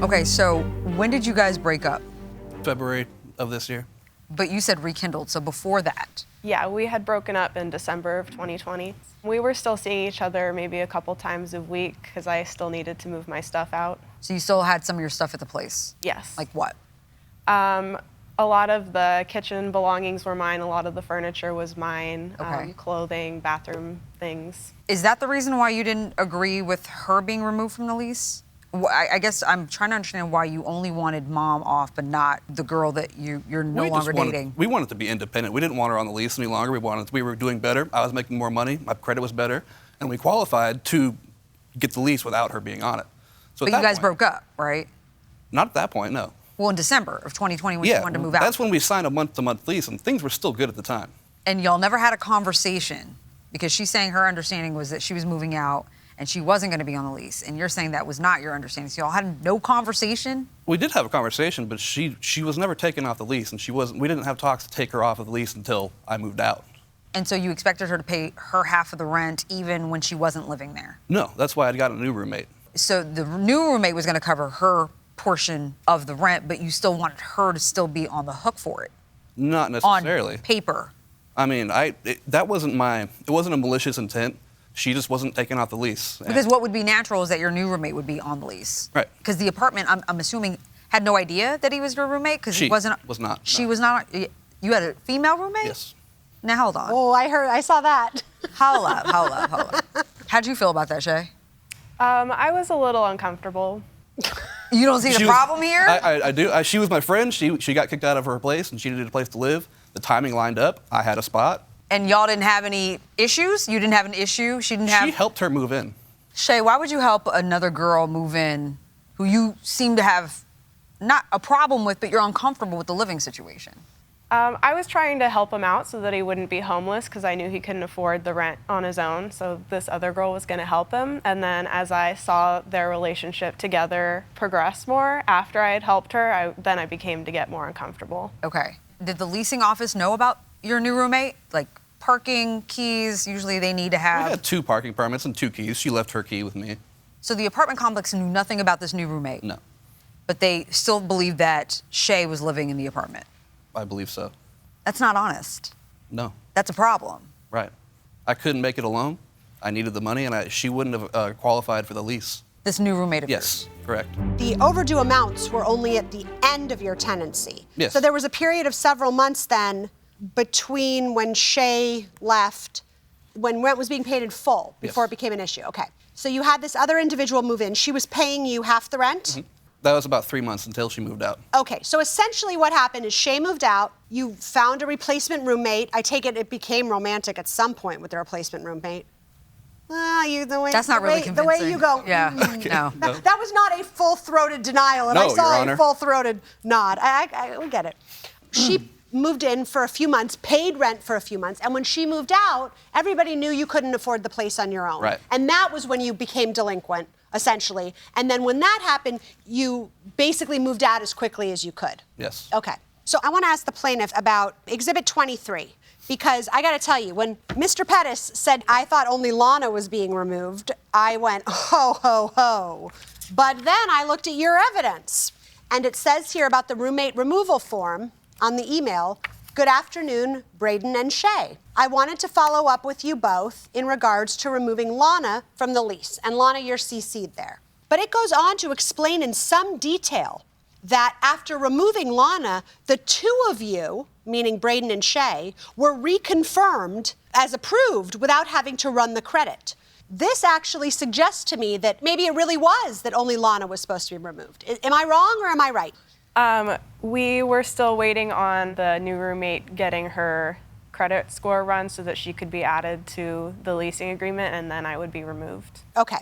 Okay, so when did you guys break up? February of this year. But you said rekindled, so before that. Yeah, we had broken up in December of 2020. We were still seeing each other maybe a couple times a week because I still needed to move my stuff out. So you still had some of your stuff at the place? Yes. Like what? A lot of the kitchen belongings were mine. A lot of the furniture was mine. Okay. Clothing, bathroom things. Is that the reason why you didn't agree with her being removed from the lease? I guess I'm trying to understand why you only wanted mom off, but not the girl that you're no longer dating. We wanted to be independent. We didn't want her on the lease any longer. We were doing better. I was making more money. My credit was better. And we qualified to get the lease without her being on it. So but you guys broke up, right? Not at that point, no. Well, in December of 2020 when you wanted to move out. That's when we signed a month-to-month lease, and things were still good at the time. And y'all never had a conversation because she's saying her understanding was that she was moving out and she wasn't going to be on the lease. And you're saying that was not your understanding. So y'all had no conversation? We did have a conversation, but she was never taken off the lease, and we didn't have talks to take her off of the lease until I moved out. And so you expected her to pay her half of the rent even when she wasn't living there? No, that's why I'd got a new roommate. So the new roommate was going to cover her portion of the rent, but you still wanted her to still be on the hook for it? Not necessarily. On paper? I mean, it wasn't a malicious intent. She just wasn't taken off the lease. Because what would be natural is that your new roommate would be on the lease. Right. Because the apartment, I'm assuming, had no idea that he was your roommate? Because he wasn't. Was not. She no. was not. You had a female roommate? Yes. Now, hold on. Oh, I saw that. Hold up. How'd you feel about that, Shea? I was a little uncomfortable. You don't see the problem here? I do. She was my friend. She got kicked out of her place, and she needed a place to live. The timing lined up. I had a spot. And y'all didn't have any issues? You didn't have an issue? She helped her move in. Shea, why would you help another girl move in who you seem to have not a problem with, but you're uncomfortable with the living situation? I was trying to help him out so that he wouldn't be homeless because I knew he couldn't afford the rent on his own. So this other girl was going to help him. And then as I saw their relationship together progress more after I had helped her, then I became to get more uncomfortable. Okay. Did the leasing office know about your new roommate? Like parking, keys, usually they need to have. We had 2 parking permits and 2 keys. She left her key with me. So the apartment complex knew nothing about this new roommate? No. But they still believed that Shea was living in the apartment? I believe so. That's not honest. No. That's a problem. Right. I couldn't make it alone. I needed the money, and she wouldn't have qualified for the lease. This new roommate of Yes, yours? correct. The overdue amounts were only at the end of your tenancy. Yes. So there was a period of several months then between when Shea left, when rent was being paid in full, before it became an issue. Okay. So you had this other individual move in. She was paying you half the rent? Mm-hmm. That was about 3 months until she moved out. Okay, so essentially what happened is Shea moved out, you found a replacement roommate. I take it became romantic at some point with the replacement roommate. That's not really convincing. The way you go. Yeah, Okay. no. That was not a full-throated denial, and No, I saw Your a Honor. full-throated nod. We get it. She moved in for a few months, paid rent for a few months, and when she moved out, everybody knew you couldn't afford the place on your own. Right. And that was when you became delinquent, essentially. And then when that happened, you basically moved out as quickly as you could. Yes. Okay. So I want to ask the plaintiff about Exhibit 23, because I got to tell you, when Mr. Pettis said, I thought only Lonna was being removed, I went, ho, ho, ho. But then I looked at your evidence, and it says here about the roommate removal form on the email, good afternoon, Braden and Shea. I wanted to follow up with you both in regards to removing Lonna from the lease. And Lonna, you're CC'd there. But it goes on to explain in some detail that after removing Lonna, the 2 of you, meaning Braden and Shea, were reconfirmed as approved without having to run the credit. This actually suggests to me that maybe it really was that only Lonna was supposed to be removed. Am I wrong or am I right? We were still waiting on the new roommate getting her credit score run so that she could be added to the leasing agreement, and then I would be removed. Okay.